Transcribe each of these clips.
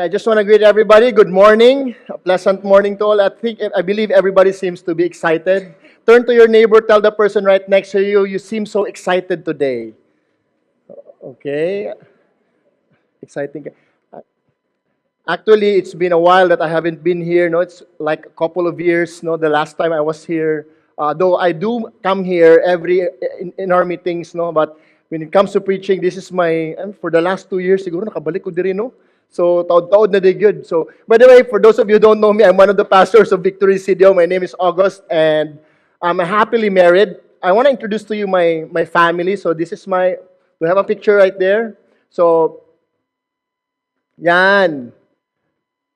I just want to greet everybody. Good morning. A pleasant morning to all. I believe everybody seems to be excited. Turn to your neighbor, tell the person right next to you, you seem so excited today. Okay? Exciting. Actually, it's been a while that I haven't been here. No, it's like a couple of years. No, the last time I was here, though I do come here every in our meetings. No, but when it comes to preaching, this is my for the last 2 years. Siguro nakabalik ko diri, no. So taod-taod na di good. So by the way, for those of you who don't know me, I'm one of the pastors of Victory Studio. My name is August, and I'm happily married. I want to introduce to you my family. So this is my. We have a picture right there. So yan.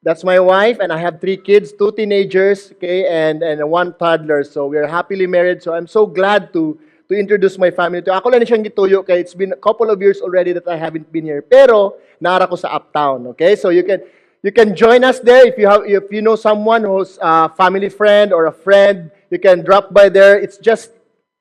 That's my wife, and I have 3 kids, 2 teenagers, okay, and 1 toddler. So we are happily married. So I'm so glad to introduce my family to. Ako lang siyang gituyo, okay? It's been a couple of years already that I haven't been here. Pero naara ko sa Uptown, okay? So you can join us there if you know someone who's a family friend or a friend. You can drop by there. It's just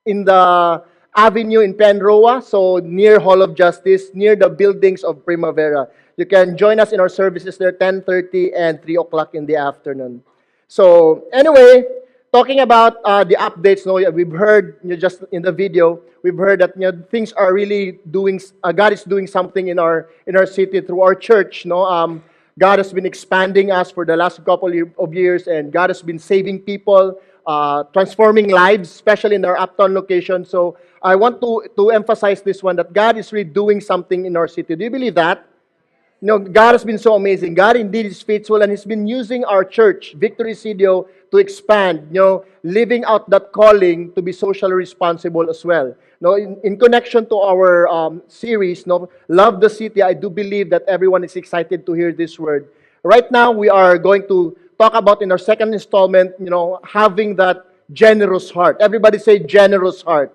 in the avenue in Penroa, so near Hall of Justice, near the buildings of Primavera. You can join us in our services there, 10:30 and 3 o'clock in the afternoon. So anyway, talking about the updates, no, we've heard just in the video, we've heard that things are really doing. God is doing something in our city through our church. No, God has been expanding us for the last couple of years, and God has been saving people, transforming lives, especially in our Uptown location. So I want to emphasize this one, that God is really doing something in our city. Do you believe that? God has been so amazing. God indeed is faithful, and He's been using our church, Victory Studio, to expand, living out that calling to be socially responsible as well. In connection to our series, Love the City, I do believe that everyone is excited to hear this word. Right now, we are going to talk about in our second installment, having that generous heart. Everybody say generous heart.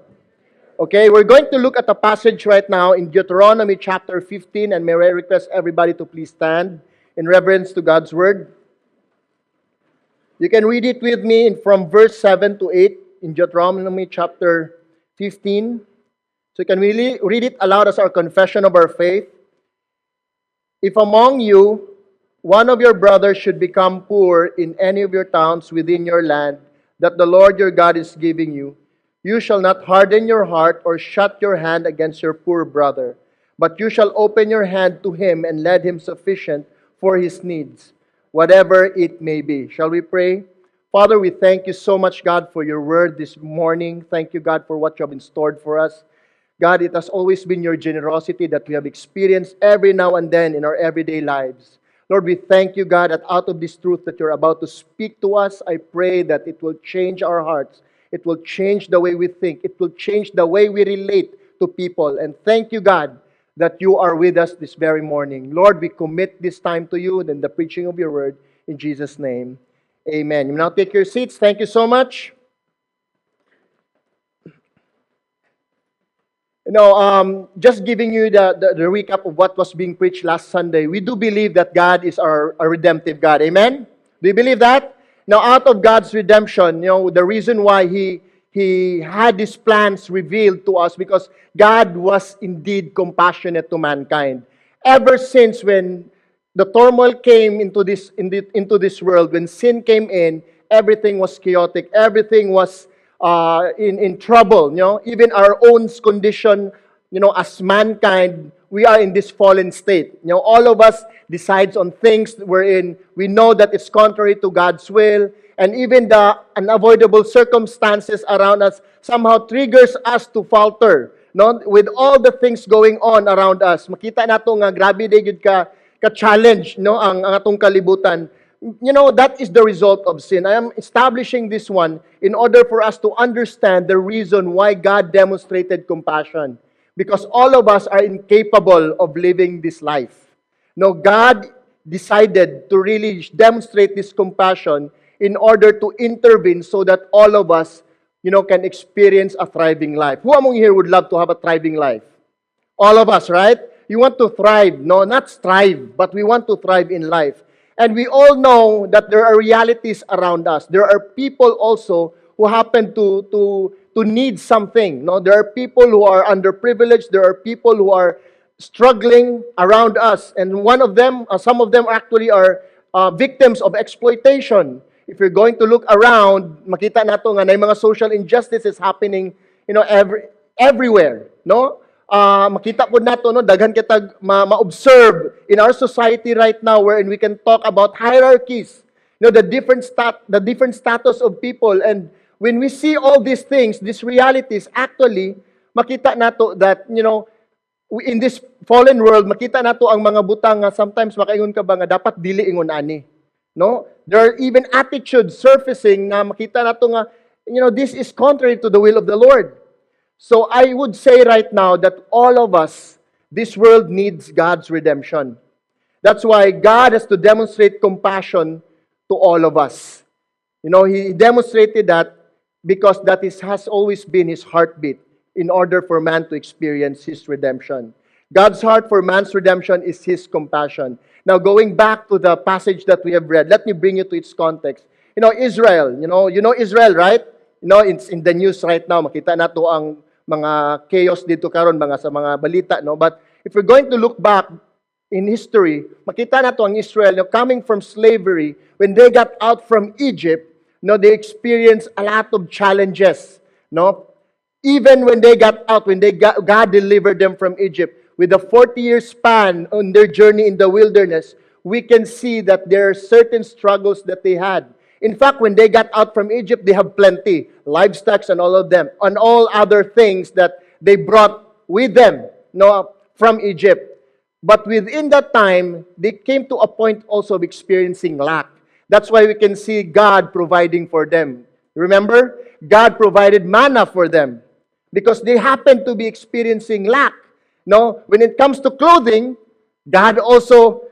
Okay, we're going to look at a passage right now in Deuteronomy chapter 15, and may I request everybody to please stand in reverence to God's word. You can read it with me from verse 7 to 8 in Deuteronomy chapter 15. So you can really read it aloud as our confession of our faith. If among you one of your brothers should become poor in any of your towns within your land that the Lord your God is giving you, you shall not harden your heart or shut your hand against your poor brother, but you shall open your hand to him and lend him sufficient for his needs, whatever it may be. Shall we pray? Father, we thank you so much, God, for your word this morning. Thank you, God, for what you have in store for us. God, it has always been your generosity that we have experienced every now and then in our everyday lives. Lord, we thank you, God, that out of this truth that you're about to speak to us, I pray that it will change our hearts. It will change the way we think. It will change the way we relate to people. And thank you, God, that you are with us this very morning. Lord, we commit this time to you and the preaching of your word in Jesus' name. Amen. You now take your seats. Thank you so much. Just giving you the recap of what was being preached last Sunday. We do believe that God is our redemptive God. Amen? Do you believe that? Now, out of God's redemption, the reason why He had these plans revealed to us, because God was indeed compassionate to mankind. Ever since when the turmoil came into this world, when sin came in, everything was chaotic. Everything was in trouble. Even our own condition, as mankind, we are in this fallen state. All of us decides on things wherein we know that it's contrary to God's will, and even the unavoidable circumstances around us somehow triggers us to falter. With all the things going on around us, makita nato nga grabe day ka challenge, ang atong kalibutan. That is the result of sin. I am establishing this one in order for us to understand the reason why God demonstrated compassion. Because all of us are incapable of living this life. God decided to really demonstrate this compassion in order to intervene so that all of us, can experience a thriving life. Who among you here would love to have a thriving life? All of us, right? You want to thrive. No, not strive, but we want to thrive in life. And we all know that there are realities around us. There are people also who happen to need something. There are people who are underprivileged. There are people who are struggling around us. And one of them, some of them actually are victims of exploitation. If you're going to look around, makita nato nga na yung mga social injustices happening, everywhere, no? Makita po nato, no, daghan kita ma-observe in our society right now, wherein we can talk about hierarchies, the different status of people. And when we see all these things, these realities, actually, makita nato that, in this fallen world, makita nato ang mga butang nga sometimes makaingon ka ba nga dapat dili ingon ani. No? There are even attitudes surfacing na makita nato nga, this is contrary to the will of the Lord. So I would say right now that all of us, this world needs God's redemption. That's why God has to demonstrate compassion to all of us. He demonstrated that because has always been His heartbeat in order for man to experience His redemption. God's heart for man's redemption is His compassion. Now, going back to the passage that we have read, let me bring you to its context. Israel, you know Israel, right? It's in the news right now. Makita nato ang mga chaos dito karon sa mga balita, no? But if we're going to look back in history, makita nato ang Israel, coming from slavery, when they got out from Egypt, they experienced a lot of challenges, no? Even when they got out, God delivered them from Egypt, with a 40-year span on their journey in the wilderness, we can see that there are certain struggles that they had. In fact, when they got out from Egypt, they have plenty, livestock and all of them, and all other things that they brought with them, from Egypt. But within that time, they came to a point also of experiencing lack. That's why we can see God providing for them. Remember, God provided manna for them because they happened to be experiencing lack. When it comes to clothing, God also,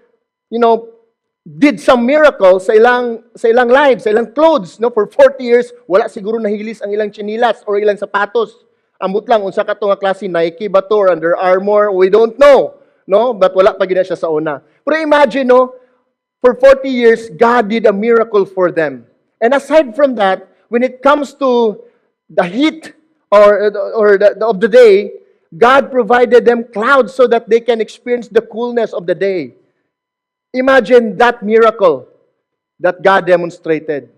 did some miracles sa ilang lives, sa ilang clothes. For 40 years, wala siguro nahilis ang ilang chinilas or ilang sapatos. Ambot lang, unsa ka to nga klase, Nike ba to or Under Armour, we don't know. But wala pa gina siya sa una. Pero imagine, for 40 years, God did a miracle for them. And aside from that, when it comes to the heat of the day, God provided them clouds so that they can experience the coolness of the day. Imagine that miracle that God demonstrated.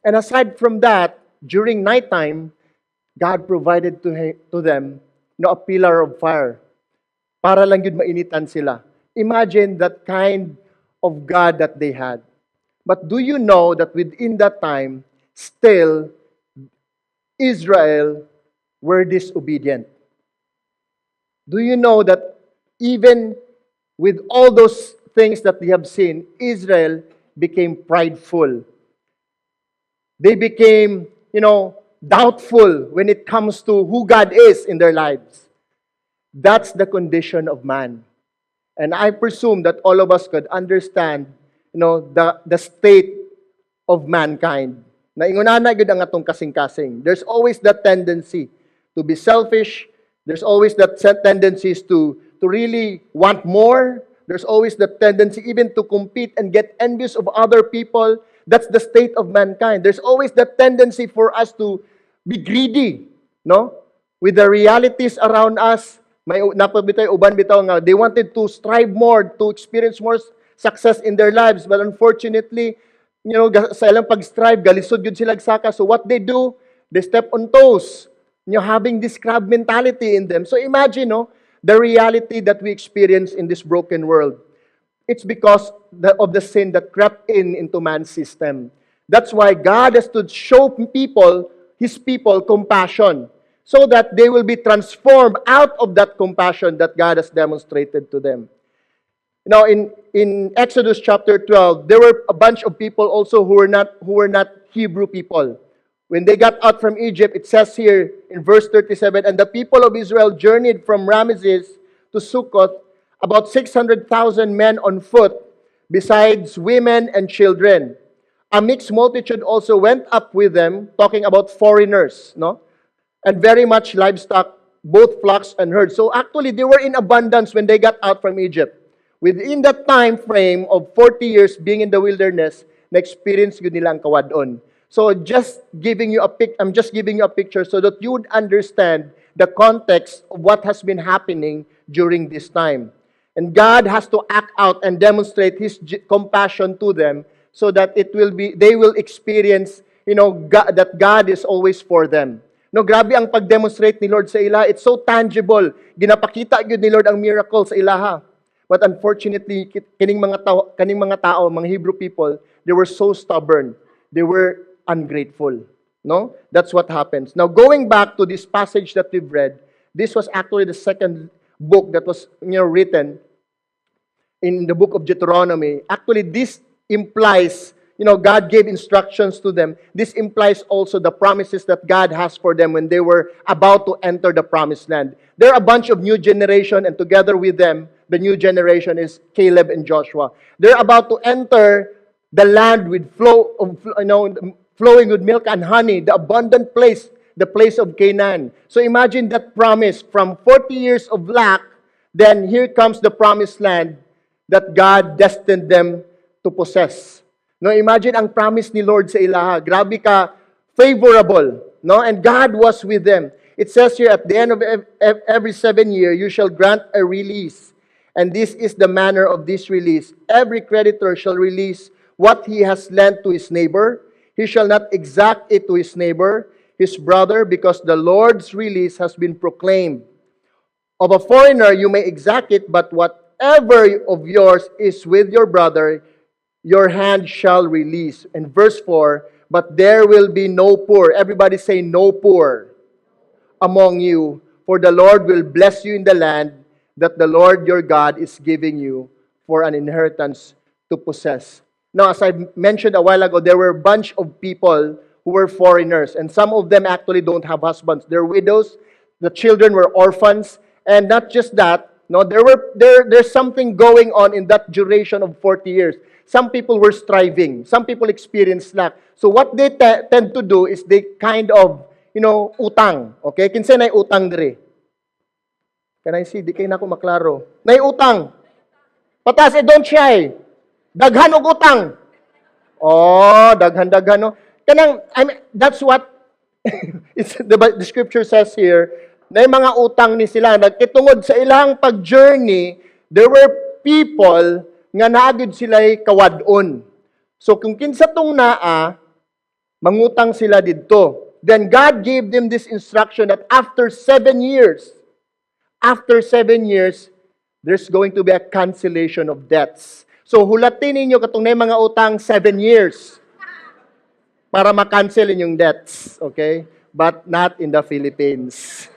And aside from that, during nighttime, God provided to them a pillar of fire. Para lang yun mainitan sila. Imagine that kind of God that they had. But do you know that within that time, still, Israel were disobedient? Do you know that even with all those things that we have seen, Israel became prideful. They became, doubtful when it comes to who God is in their lives. That's the condition of man. And I presume that all of us could understand, the state of mankind. Na ingunana gud ang atong kasing-kasing. There's always that tendency to be selfish. There's always that tendencies to really want more. There's always that tendency even to compete and get envious of other people. That's the state of mankind. There's always that tendency for us to be greedy, with the realities around us. May napabitay uban bitaw nga they wanted to strive more, to experience more success in their lives, but unfortunately, sa ilang pag-strive galisod gyud sila saka. So what they do, they step on toes, having this crab mentality in them. So imagine, the reality that we experience in this broken world. It's because of the sin that crept into man's system. That's why God has to show His people, compassion, so that they will be transformed out of that compassion that God has demonstrated to them. In Exodus chapter 12, there were a bunch of people also who were not Hebrew people. When they got out from Egypt, it says here in verse 37, and the people of Israel journeyed from Ramesses to Succoth, about 600,000 men on foot, besides women and children. A mixed multitude also went up with them, talking about foreigners, and very much livestock, both flocks and herds. So actually, they were in abundance when they got out from Egypt. Within that time frame of 40 years being in the wilderness, na-experience yun nila ang kawadon. So I'm just giving you a picture so that you would understand the context of what has been happening during this time. And God has to act out and demonstrate His compassion to them so that they will experience, that God is always for them. No, grabe ang pag-demonstrate ni Lord sa ila. It's so tangible. Ginapakita gyud ni Lord ang miracle sa ilaha. But unfortunately, kaning mga tao, mga Hebrew people, they were so stubborn. They were ungrateful. No? That's what happens. Now, going back to this passage that we've read, this was actually the second book that was written in the book of Deuteronomy. Actually, this implies, God gave instructions to them. This implies also the promises that God has for them when they were about to enter the promised land. They're a bunch of new generation, and together with them, the new generation is Caleb and Joshua. They're about to enter the land with flowing with milk and honey, the abundant place, the place of Canaan. So imagine that promise from 40 years of lack, then here comes the promised land that God destined them to possess. No, imagine ang promise ni Lord sa ilaha. Grabe ka, favorable. No? And God was with them. It says here, at the end of every 7 year, you shall grant a release. And this is the manner of this release. Every creditor shall release what he has lent to his neighbor. He shall not exact it to his neighbor, his brother, because the Lord's release has been proclaimed. Of a foreigner you may exact it, but whatever of yours is with your brother, your hand shall release. And verse 4, but there will be no poor. Everybody say, no poor among you, for the Lord will bless you in the land that the Lord your God is giving you for an inheritance to possess. Now, as I mentioned a while ago, there were a bunch of people who were foreigners, and some of them actually don't have husbands. They're widows. The children were orphans, and not just that. No, there's something going on in that duration of 40 years. Some people were striving. Some people experienced lack. So what they tend to do is they kind of, utang. Okay? Kinsa na utang dire? Can I see? Di kayo na ako maklaro. Na utang. Patas, don't shy. Daghan og utang. Oh, daghan, no? That's what the scripture says here. Na yung mga utang ni sila, nagkitungod sa ilang pag-journey, there were people nga naagid sila'y kawadon. So kung kinsa tong naa, mangutang sila didto. Then God gave them this instruction that after 7 years, there's going to be a cancellation of debts. So hulatin ninyo katong na mga utang 7 years para ma-cancel inyong debts. Okay? But not in the Philippines.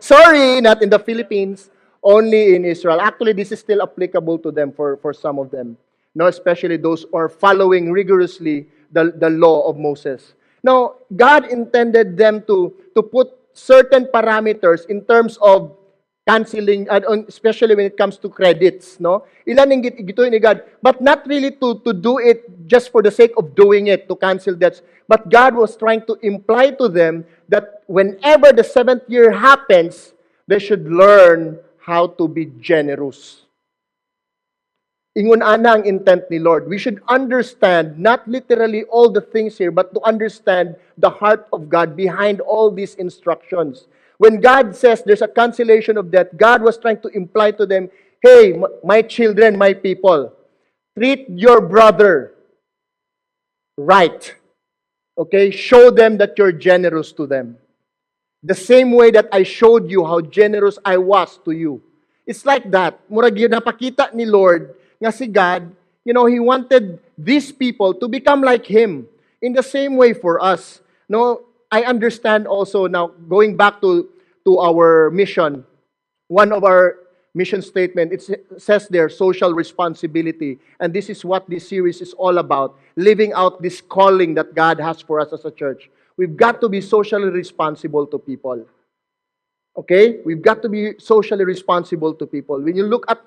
Sorry, not in the Philippines. Only in Israel. Actually, this is still applicable to them for some of them. No, especially those who are following rigorously the law of Moses. Now, God intended them to put certain parameters in terms of canceling, especially when it comes to credits. No, ilan ang gituin ni God, but not really to do it just for the sake of doing it, to cancel debts. But God was trying to imply to them that whenever the 7th year happens, they should learn how to be generous. Ingon ana ang intent ni Lord. We should understand, not literally all the things here, but to understand the heart of God behind all these instructions. When God says there's a cancellation of debt, God was trying to imply to them, hey, my children, my people, treat your brother right. Okay? Show them that you're generous to them. The same way that I showed you how generous I was to you. It's like that. Murag yun, napakita ni Lord nga si God, He wanted these people to become like Him. In the same way for us. No, I understand also now, going back to our mission, one of our mission statement, it says there, social responsibility. And this is what this series is all about, living out this calling that God has for us as a church. We've got to be socially responsible to people. Okay? We've got to be socially responsible to people. When you look at,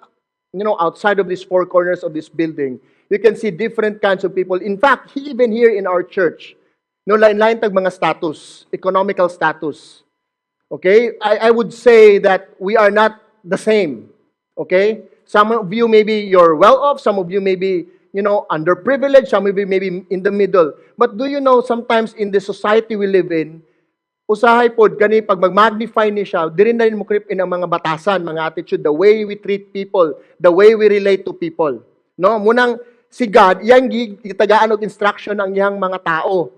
outside of these four corners of this building, you can see different kinds of people. In fact, even here in our church, lain-lain tag mga status, economical status. Okay? I would say that we are not the same. Okay? Some of you maybe you're well off, some of you maybe underprivileged, some of you maybe in the middle. But do you know sometimes in the society we live in, usahay pod kani pag mag-magnify ni siya, diri na rin mo creep in ang mga batasan, mga attitude, the way we treat people, the way we relate to people. No, munang si God, yang gitagaan og instruction ang iyang mga tao.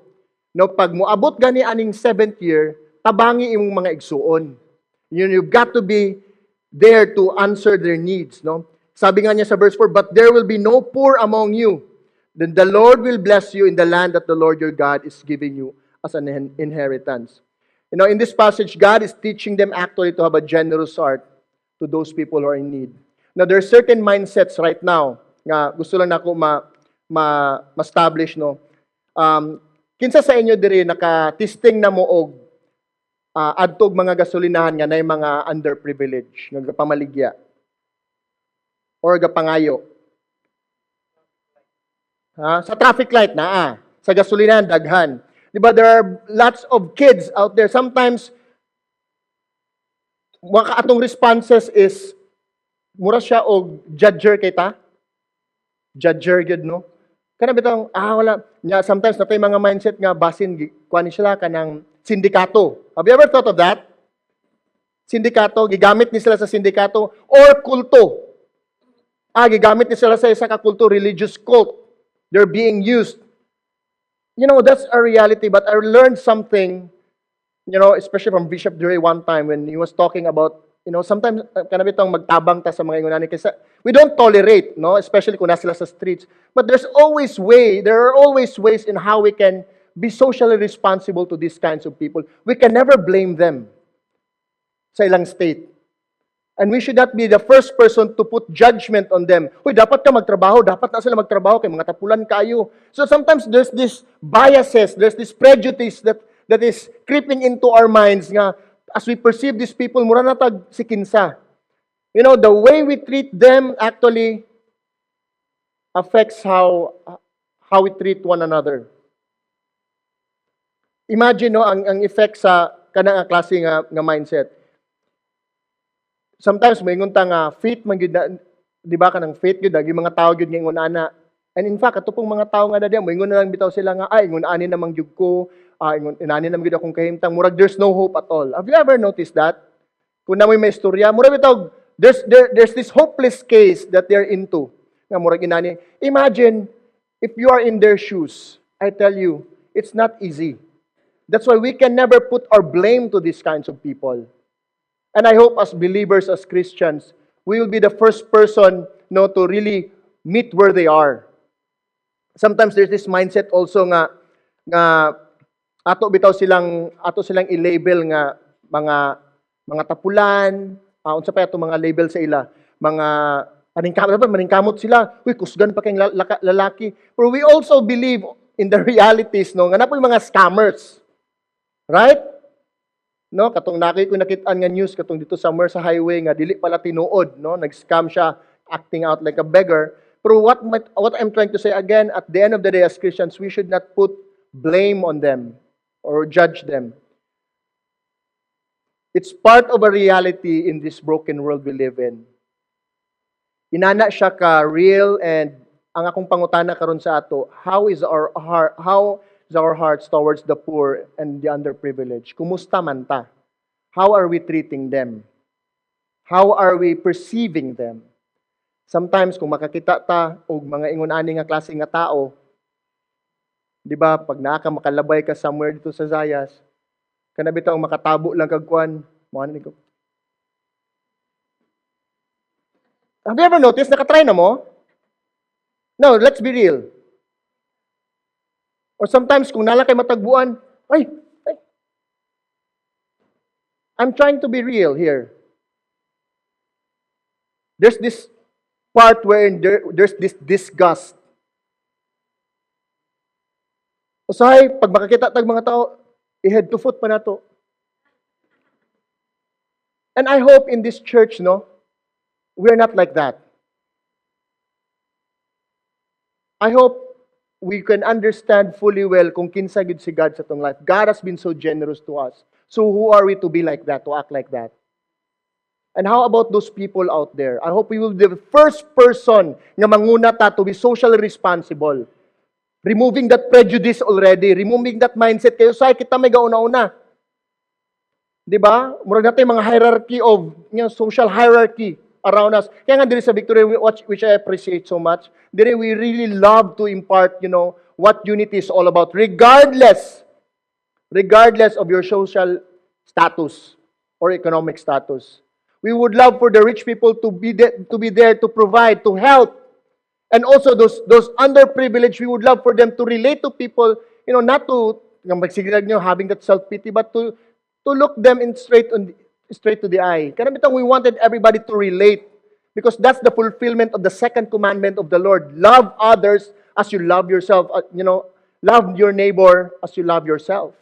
No, pag moabot gani aning 7th year, tabangi imong mga igsuon. You've got to be there to answer their needs, no? Sabi nga niya sa verse 4, but there will be no poor among you. Then the Lord will bless you in the land that the Lord your God is giving you as an inheritance. You know, in this passage, God is teaching them actually to have a generous heart to those people who are in need. Now, there are certain mindsets right now nga gusto lang nako ma-establish, no? Kinsa sa inyo diri naka-testing na mo og adtog mga gasolinahan nga nay mga underprivileged nga pamaligya or gapangayo? Sa traffic light na sa gasolinahan daghan. Diba, there are lots of kids out there. Sometimes, mga atong responses is, mura siya o judger kay ta? Judger, good, no? Kana bitang, wala. Sometimes, natay mga mindset nga, basin, kuha sila ka ng sindikato. Have you ever thought of that? Sindikato, gigamit ni sila sa sindikato, or kulto. Gigamit ni sila sa isa ka kulto, religious cult. They're being used. You know, that's a reality, but I learned something, you know, especially from Bishop Dre one time when he was talking about, you know, sometimes kanabitang magtabang ta sa mga ingunani kasi we don't tolerate, no, especially kung nasa sila sa streets. But there are always ways in how we can be socially responsible to these kinds of people. We can never blame them sa ilang state. And we should not be the first person to put judgment on them. Uy, dapat ka magtrabaho, dapat na sila magtrabaho, kay mga tapulan kayo. So sometimes there's this biases, there's this prejudice that is creeping into our minds nga, as we perceive these people, mura na tag si kinsa. You know, the way we treat them actually affects how we treat one another. Imagine, no, ang effect sa kanang klase nga mindset. Sometimes may ngunta nga faith man gyud, di ba, kanang faith gyud yung mga tao gyud nga ingon ana. And in fact, ato pong mga tao nga dadi, mo ingon na lang bitaw sila nga ingon ani namang gyud ko, ingon inani namang gyud akong kahimtang, murag there's no hope at all. Have you ever noticed that? Kung namoy may istorya, murag bitaw there's this hopeless case that they're into. Nga murag inani. Imagine if you are in their shoes. I tell you, it's not easy. That's why we can never put our blame to these kinds of people. And I hope as believers, as Christians, we will be the first person, no, to really meet where they are. Sometimes there's this mindset also nga ato silang i-label nga mga tapulan, unsa pa ato mga label sa ila, mga maningkamot sila. Uy, kusgan pa kayong lalaki. But we also believe in the realities, no, nga napoy mga scammers. Right? No, katong nakitaan nga news katong dito somewhere sa highway nga dili pala tinuod, no, nag-scam siya, acting out like a beggar. Pero what I'm trying to say again, at the end of the day as Christians, we should not put blame on them or judge them. It's part of a reality in this broken world we live in. Inana siya ka real, and ang akong pangutana karon sa ato, how is our hearts towards the poor and the underprivileged? Kumusta man ta? How are we treating them? How are we perceiving them? Sometimes, kung makakita ta og mga ingon-ani nga klase nga tao, di ba, pag makalabay ka somewhere dito sa Zayas, kanabitaw makatabo lang kagkuan, ko. Have you ever noticed, nakatry na mo? No, let's be real. Or sometimes, kung nala kay matagbuan, I'm trying to be real here. There's this part where there's this disgust. Usahay, pag makakita tag mga tao, i-head to foot pa na to. And I hope in this church, no, we're not like that. I hope we can understand fully well kung kinsa gid si God sa tong life. God has been so generous to us. So who are we to be like that, to act like that? And how about those people out there? I hope we will be the first person nga manguna ta to be socially responsible. Removing that prejudice already, removing that mindset kayo sa kita may gauna-una. Di ba? Murag natin mga hierarchy of, social hierarchy around us. Kaya nga diri sa Victoria, which I appreciate so much, diri we really love to impart, what unity is all about, regardless of your social status or economic status. We would love for the rich people to be there to provide, to help. And also those underprivileged, we would love for them to relate to people, not to having that self-pity, but to look them straight to the eye. Karamitan, we wanted everybody to relate because that's the fulfillment of the second commandment of the Lord. Love others as you love yourself. Love your neighbor as you love yourself.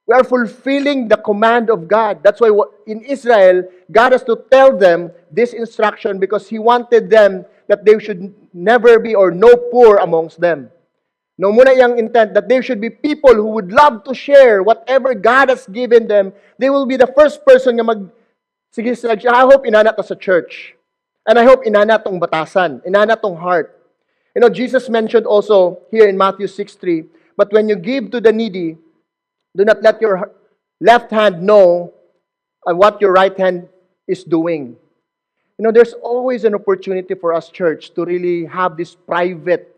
We are fulfilling the command of God. That's why in Israel, God has to tell them this instruction because He wanted them that they should never be or no poor amongst them. No muna yung intent that they should be people who would love to share whatever God has given them. They will be the first person na sige, I hope inana to sa church. And I hope inana tong batasan, inana tong heart. Jesus mentioned also here in Matthew 6:3, but when you give to the needy, do not let your left hand know what your right hand is doing. There's always an opportunity for us, church, to really have this private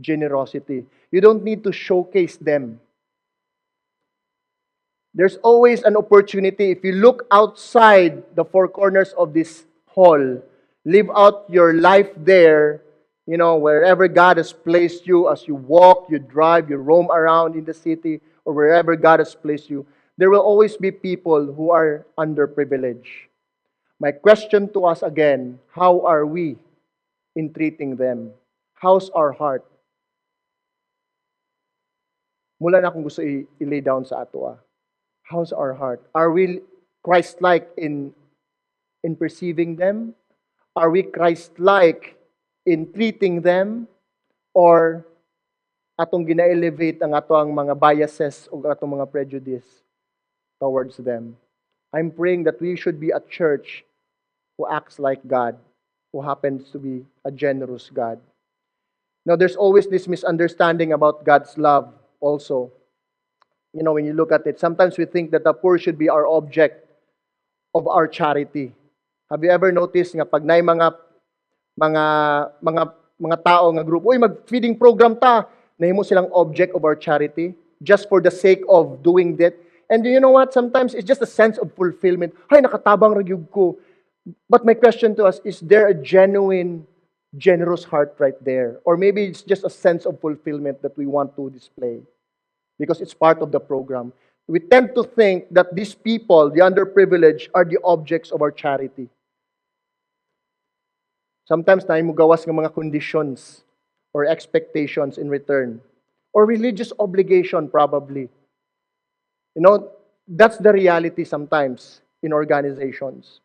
generosity. You don't need to showcase them. There's always an opportunity. If you look outside the four corners of this hall, live out your life there, wherever God has placed you, as you walk, you drive, you roam around in the city, or wherever God has placed you, there will always be people who are underprivileged. My question to us again, how are we in treating them? How's our heart? Mula na akong gusto i-lay down sa ato. How's our heart? Are we Christ-like in perceiving them? Are we Christ-like in treating them? Or atong gina-elevate ang atong mga biases o atong mga prejudice towards them? I'm praying that we should be a church who acts like God, who happens to be a generous God. Now, there's always this misunderstanding about God's love also. When you look at it, sometimes we think that the poor should be our object of our charity. Have you ever noticed nga pag nay mga tao nga group, mag-feeding program ta, nahimo silang object of our charity just for the sake of doing that. And you know what? Sometimes it's just a sense of fulfillment. Hay, nakatabang ragyug ko. But my question to us, is there a genuine, generous heart right there? Or maybe it's just a sense of fulfillment that we want to display because it's part of the program. We tend to think that these people, the underprivileged, are the objects of our charity. Sometimes na mo gawas ng mga conditions or expectations in return. Or religious obligation, probably. That's the reality sometimes in organizations.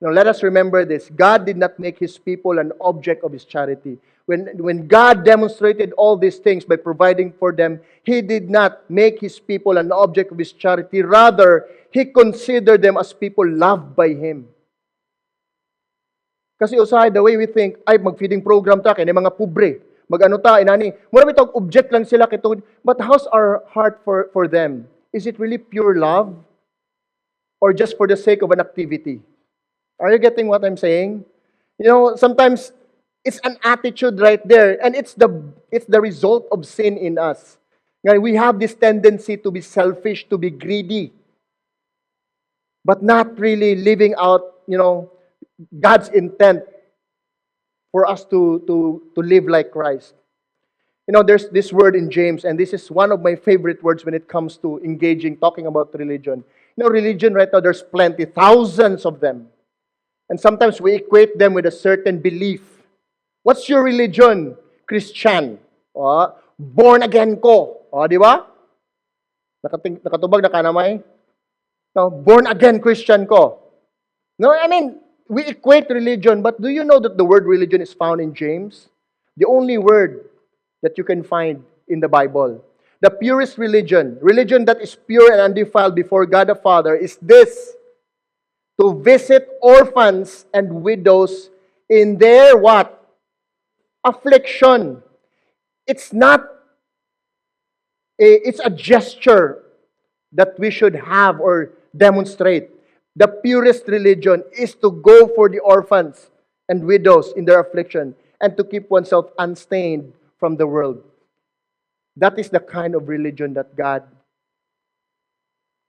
Let us remember this. God did not make His people an object of His charity. When God demonstrated all these things by providing for them, He did not make His people an object of His charity. Rather, He considered them as people loved by Him. Kasi usahay, the way we think, mag-feeding program ta, kaya mga pobre. Mag-ano ta, inani. Mura bitong object lang sila kitong. But how's our heart for them? Is it really pure love? Or just for the sake of an activity? Are you getting what I'm saying? Sometimes it's an attitude right there, and it's the result of sin in us. We have this tendency to be selfish, to be greedy, but not really living out, God's intent for us to live like Christ. There's this word in James, and this is one of my favorite words when it comes to talking about religion. Religion right now, there's plenty, thousands of them. And sometimes we equate them with a certain belief. What's your religion? Christian. Born again ko. Di ba? Nakatubag na kanamay. No, born again Christian ko. No, we equate religion, but do you know that the word religion is found in James? The only word that you can find in the Bible. The purest religion that is pure and undefiled before God the Father, is this: to visit orphans and widows in their what? Affliction. It's a gesture that we should have, or demonstrate. The purest religion is to go for the orphans and widows in their affliction and to keep oneself unstained from the world. That is the kind of religion that God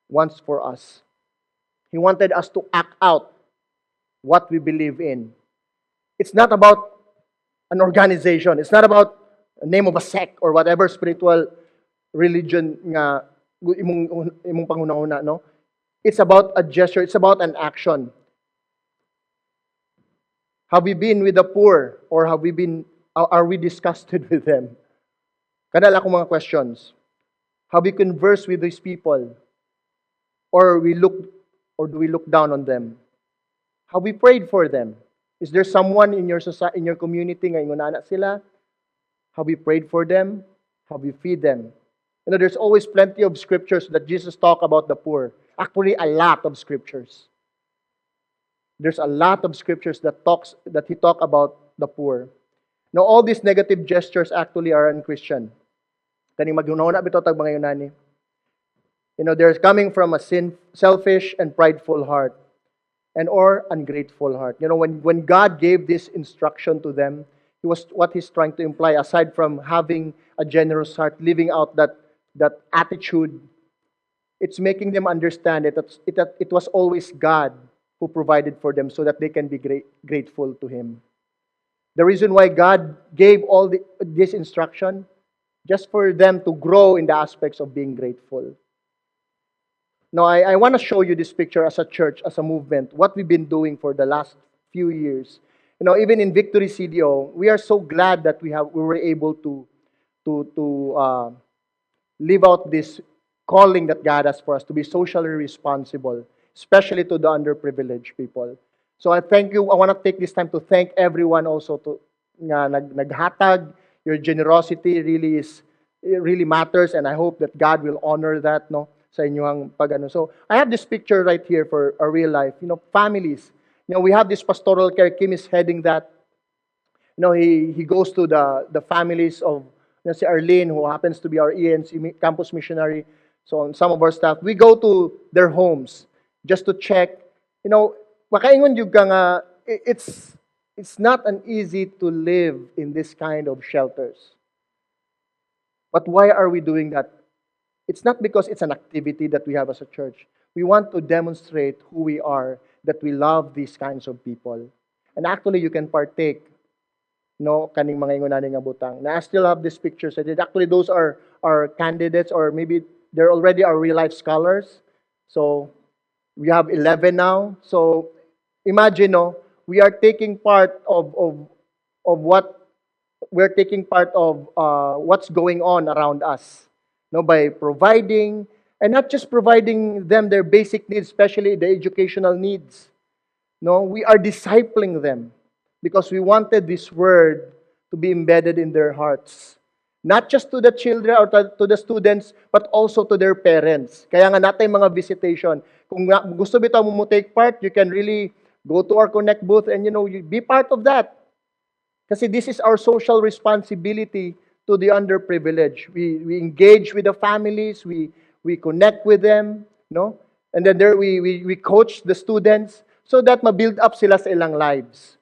wants for us. He wanted us to act out what we believe in. It's not about an organization. It's not about the name of a sect or whatever spiritual religion nga imong panghunahuna, no? It's about a gesture. It's about an action. Have we been with the poor or are we disgusted with them? Kanala akong mga questions. Have we conversed with these people? Or do we look down on them? Have we prayed for them? Is there someone in your society, in your community nga ingunana sila? Have we prayed for them? Have we feed them? You know, there's always plenty of scriptures that Jesus talk about the poor. Actually, a lot of scriptures. There's a lot of scriptures that he talk about the poor. Now, all these negative gestures actually are unchristian. Kaning maghunahuna bitaw tag mga Yunani. You know, they're coming from a selfish and prideful heart or ungrateful heart. You know, when God gave this instruction to them, what He's trying to imply, aside from having a generous heart, living out that attitude, it's making them understand that it was always God who provided for them so that they can be grateful to Him. The reason why God gave all this instruction, just for them to grow in the aspects of being grateful. Now, I want to show you this picture as a church, as a movement, what we've been doing for the last few years. You know, even in Victory CDO, we are so glad that we were able to live out this calling that God has for us to be socially responsible, especially to the underprivileged people. So I thank you. I want to take this time to thank everyone also nga naghatag. Your generosity really matters, and I hope that God will honor that, no, sa inyong pagano. So I have this picture right here for a real life. You know, families. You know, we have this pastoral care. Kim is heading that. You know, he goes to the families of, you know, si Arlene, who happens to be our ENC campus missionary. So on some of our staff, we go to their homes just to check. You know, makaingon yung nga, it's not an easy to live in this kind of shelters. But why are we doing that? It's not because it's an activity that we have as a church. We want to demonstrate who we are, that we love these kinds of people. And actually, you can partake, no, kaning mga ingunani nga butang. Na I still have these pictures. Actually, those are candidates, or maybe they're already our real-life scholars. So, we have 11 now. So, imagine, no, we are taking part of what we're taking part of what's going on around us, no, by providing, and not just providing them their basic needs, especially the educational needs. No, we are discipling them because we wanted this word to be embedded in their hearts. Not just to the children or to the students, but also to their parents. Kaya nga natin mga visitation. Kung gusto bitaw mo take part, you can really go to our Connect booth and, you know, you be part of that. Kasi this is our social responsibility to the underprivileged. We engage with the families, we connect with them, no? And then there we coach the students so that ma-build up sila sa ilang lives.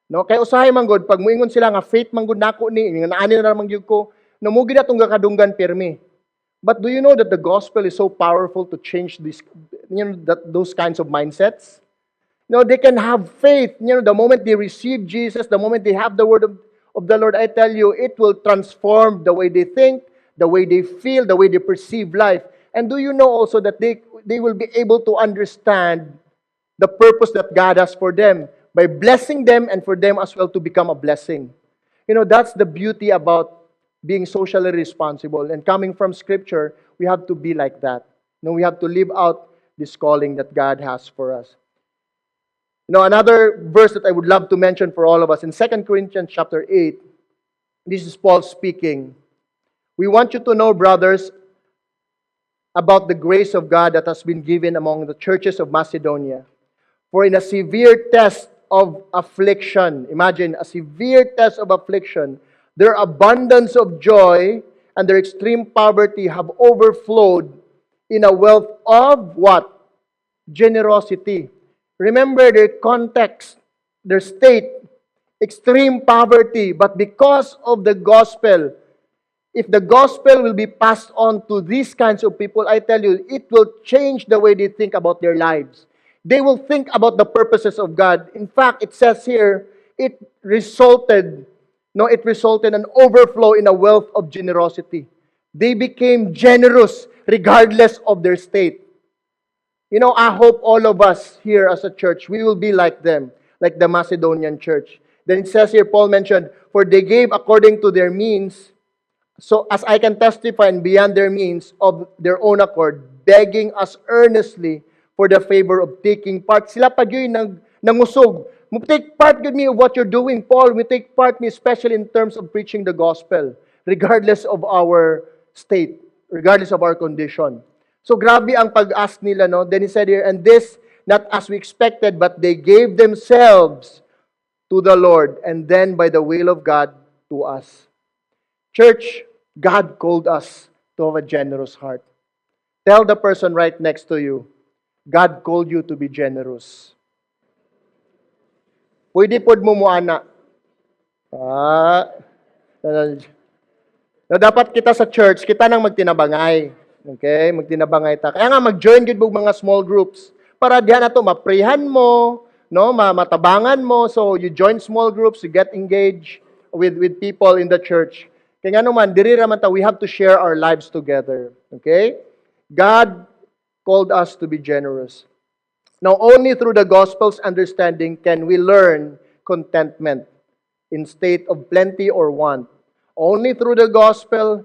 No? Kaya usahay man gud pag moingon sila nga faith man gud nako ni nga naani na man gyud ko, no mo gid atong kadunggan pirmi. But do you know that the gospel is so powerful to change this, you know, those kinds of mindsets? You know, they can have faith. You know, the moment they receive Jesus, the moment they have the word of the Lord, I tell you, it will transform the way they think, the way they feel, the way they perceive life. And do you know also that they will be able to understand the purpose that God has for them by blessing them and for them as well to become a blessing. You know, that's the beauty about being socially responsible. And coming from Scripture, we have to be like that. You know, we have to live out this calling that God has for us. You know, another verse that I would love to mention for all of us in 2 Corinthians chapter 8, this is Paul speaking. We want you to know, brothers, about the grace of God that has been given among the churches of Macedonia. For in a severe test of affliction, imagine, a severe test of affliction, their abundance of joy and their extreme poverty have overflowed in a wealth of what? generosity. Remember their context, their state, extreme poverty, but because of the gospel, if the gospel will be passed on to these kinds of people, I tell you, it will change the way they think about their lives. They will think about the purposes of God. In fact, it says here, it resulted, no, it resulted in an overflow in a wealth of generosity. They became generous regardless of their state. You know, I hope all of us here as a church, we will be like them, like the Macedonian church. Then it says here, Paul mentioned, for they gave according to their means, so as I can testify and beyond their means of their own accord, begging us earnestly for the favor of taking part. Sila pa yun nangusog. Take part with me of what you're doing, Paul. We take part me especially in terms of preaching the gospel, regardless of our state, regardless of our condition. So grabe ang pag-ask nila, no? Then he said here, and this, not as we expected, but they gave themselves to the Lord, and then by the will of God to us. Church, God called us to have a generous heart. Tell the person right next to you, God called you to be generous. Pwede pod mo ana. Na dapat kita sa church, kita nang magtinabangay. Okay? Magtinabangay ta. Kaya nga mag-join gid mo mga small groups para diyan ato maprihan mo, no, matabangan mo. So you join small groups, you get engaged with people in the church. Kaya nga naman, diri raman ta, we have to share our lives together. Okay? God called us to be generous. Now, only through the gospel's understanding can we learn contentment in state of plenty or want. Only through the gospel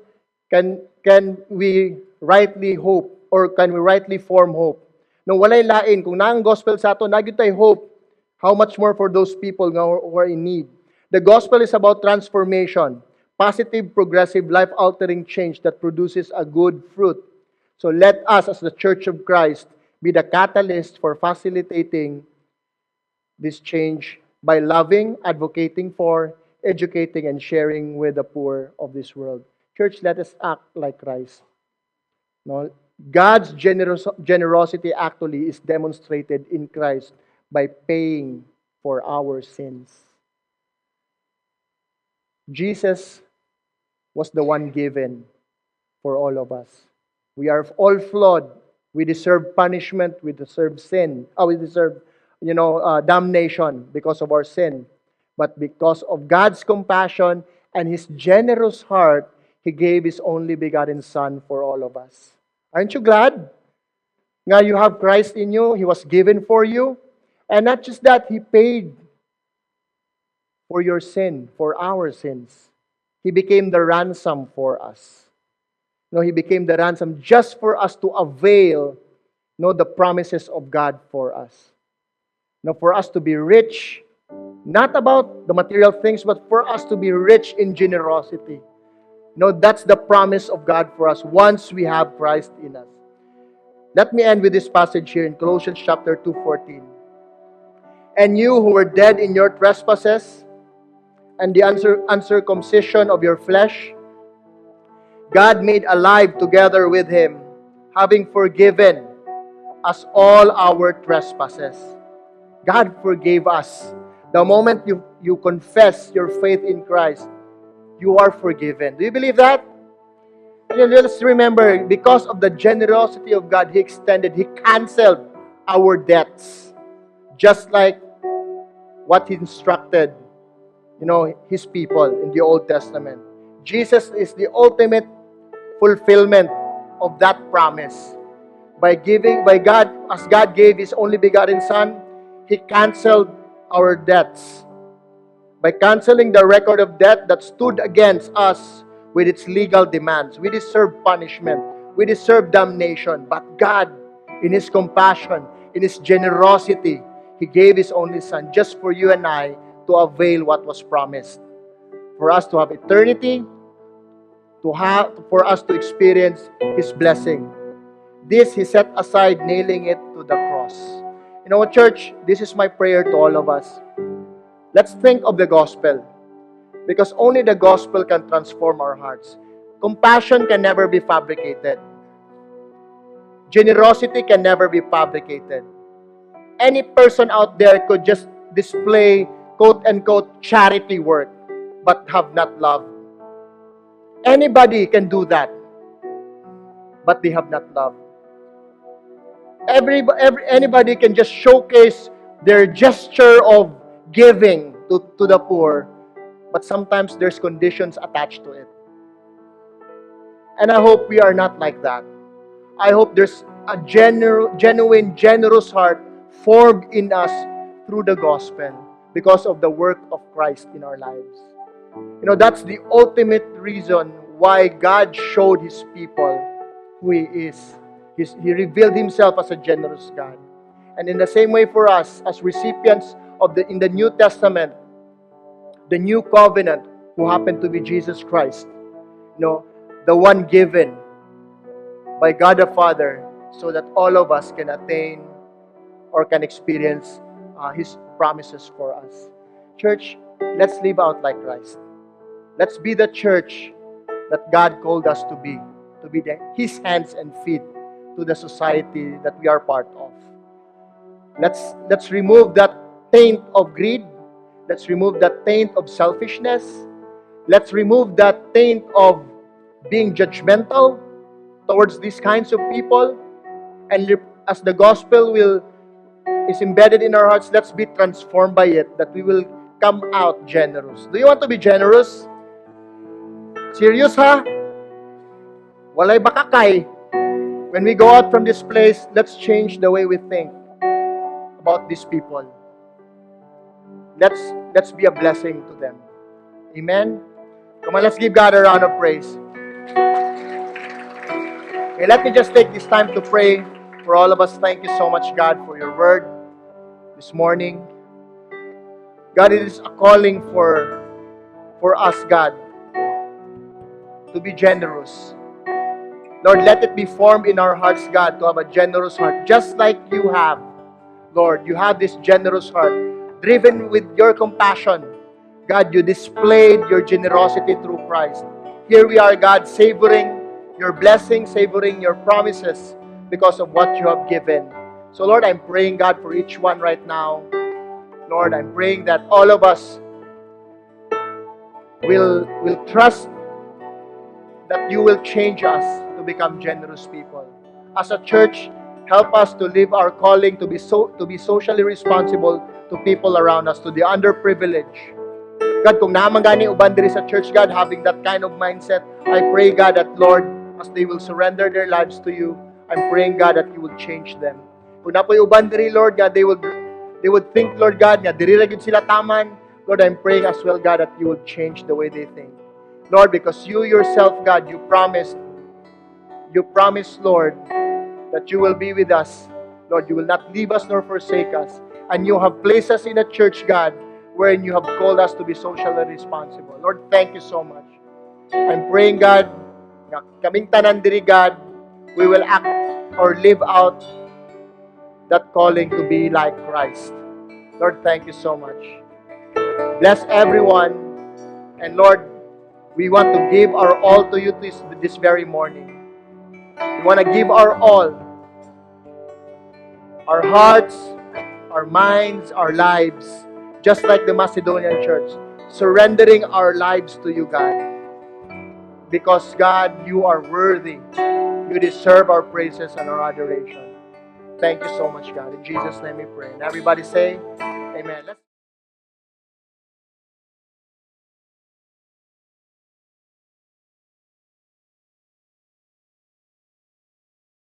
can we rightly hope or can we rightly form hope. Nung walay lain, kung naang gospel sa ato, nagyud tay hope, how much more for those people who are in need. The gospel is about transformation. Positive, progressive, life-altering change that produces a good fruit. So let us, as the Church of Christ, be the catalyst for facilitating this change by loving, advocating for, educating, and sharing with the poor of this world. Church, let us act like Christ. No? God's generosity actually is demonstrated in Christ by paying for our sins. Jesus was the one given for all of us. We are all flawed. We deserve punishment. We deserve sin. We deserve, damnation because of our sin. But because of God's compassion and His generous heart, He gave His only begotten Son for all of us. Aren't you glad? Now you have Christ in you. He was given for you. And not just that, He paid for your sin, for our sins. He became the ransom for us. He became the ransom just for us to avail the promises of God for us. For us to be rich, not about the material things, but for us to be rich in generosity. That's the promise of God for us once we have Christ in us. Let me end with this passage here in Colossians chapter 2:14. And you who were dead in your trespasses and the uncircumcision of your flesh, God made alive together with Him, having forgiven us all our trespasses. God forgave us. The moment you confess your faith in Christ, you are forgiven. Do you believe that? Let's remember, because of the generosity of God, He canceled our debts. Just like what He instructed, His people in the Old Testament. Jesus is the ultimate fulfillment of that promise. As God gave His only begotten Son, He canceled our debts. By canceling the record of debt that stood against us with its legal demands. We deserve punishment. We deserve damnation. But God, in His compassion, in His generosity, He gave His only Son just for you and I to avail what was promised. For us to have eternity, for us to experience His blessing. This He set aside, nailing it to the cross. You know what, church? This is my prayer to all of us. Let's think of the gospel. Because only the gospel can transform our hearts. Compassion can never be fabricated. Generosity can never be fabricated. any person out there could just display quote-unquote charity work but have not love. Anybody can do that, but they have not love. Anybody can just showcase their gesture of giving to the poor, but sometimes there's conditions attached to it. And I hope we are not like that. I hope there's a genuine, generous heart formed in us through the gospel because of the work of Christ in our lives. You know, that's the ultimate reason why God showed His people who He is. He revealed Himself as a generous God. And in the same way for us, as recipients of in the New Testament, the new covenant, who happened to be Jesus Christ, you know, the one given by God the Father, so that all of us can attain or can experience His promises for us. Church, let's live out like Christ. Let's be the church that God called us to be His hands and feet to the society that we are part of. Let's remove that taint of greed. Let's remove that taint of selfishness. Let's remove that taint of being judgmental towards these kinds of people. And as the gospel is embedded in our hearts, let's be transformed by it, that we will come out generous. Do you want to be generous? Serious, ha? Walay bakakay. When we go out from this place, let's change the way we think about these people. Let's be a blessing to them. Amen? Come on, let's give God a round of praise. Okay, let me just take this time to pray for all of us. Thank you so much, God, for your word this morning. God, it is a calling for us, God, to be generous. Lord, let it be formed in our hearts, God, to have a generous heart, just like you have. Lord, you have this generous heart, driven with your compassion. God, you displayed your generosity through Christ. Here we are, God, savoring your blessings, savoring your promises because of what you have given. So, Lord, I'm praying, God, for each one right now. Lord, I'm praying that all of us will trust that you will change us to become generous people. As a church, help us to live our calling to be socially responsible to people around us, to the underprivileged. God, kung naman gani uban diri sa church, God, having that kind of mindset, I pray, God, that Lord, as they will surrender their lives to you, I'm praying, God, that you will change them. Kung napoy uban diri, Lord, God, they would think, Lord God, nga diri ra gyud sila taman. Lord, I'm praying as well, God, that you will change the way they think. Lord, because you yourself, God, you promised, Lord, that you will be with us. Lord, you will not leave us nor forsake us. And you have placed us in a church, God, wherein you have called us to be socially responsible. Lord, thank you so much. I'm praying, God, na kaming tanan diri, God, we will act or live out that calling to be like Christ. Lord, thank you so much. Bless everyone. And Lord, we want to give our all to you this very morning. We want to give our all. Our hearts, our minds, our lives, just like the Macedonian church, surrendering our lives to you, God. Because, God, you are worthy. You deserve our praises and our adoration. Thank you so much, God. In Jesus' name we pray. And everybody say, amen.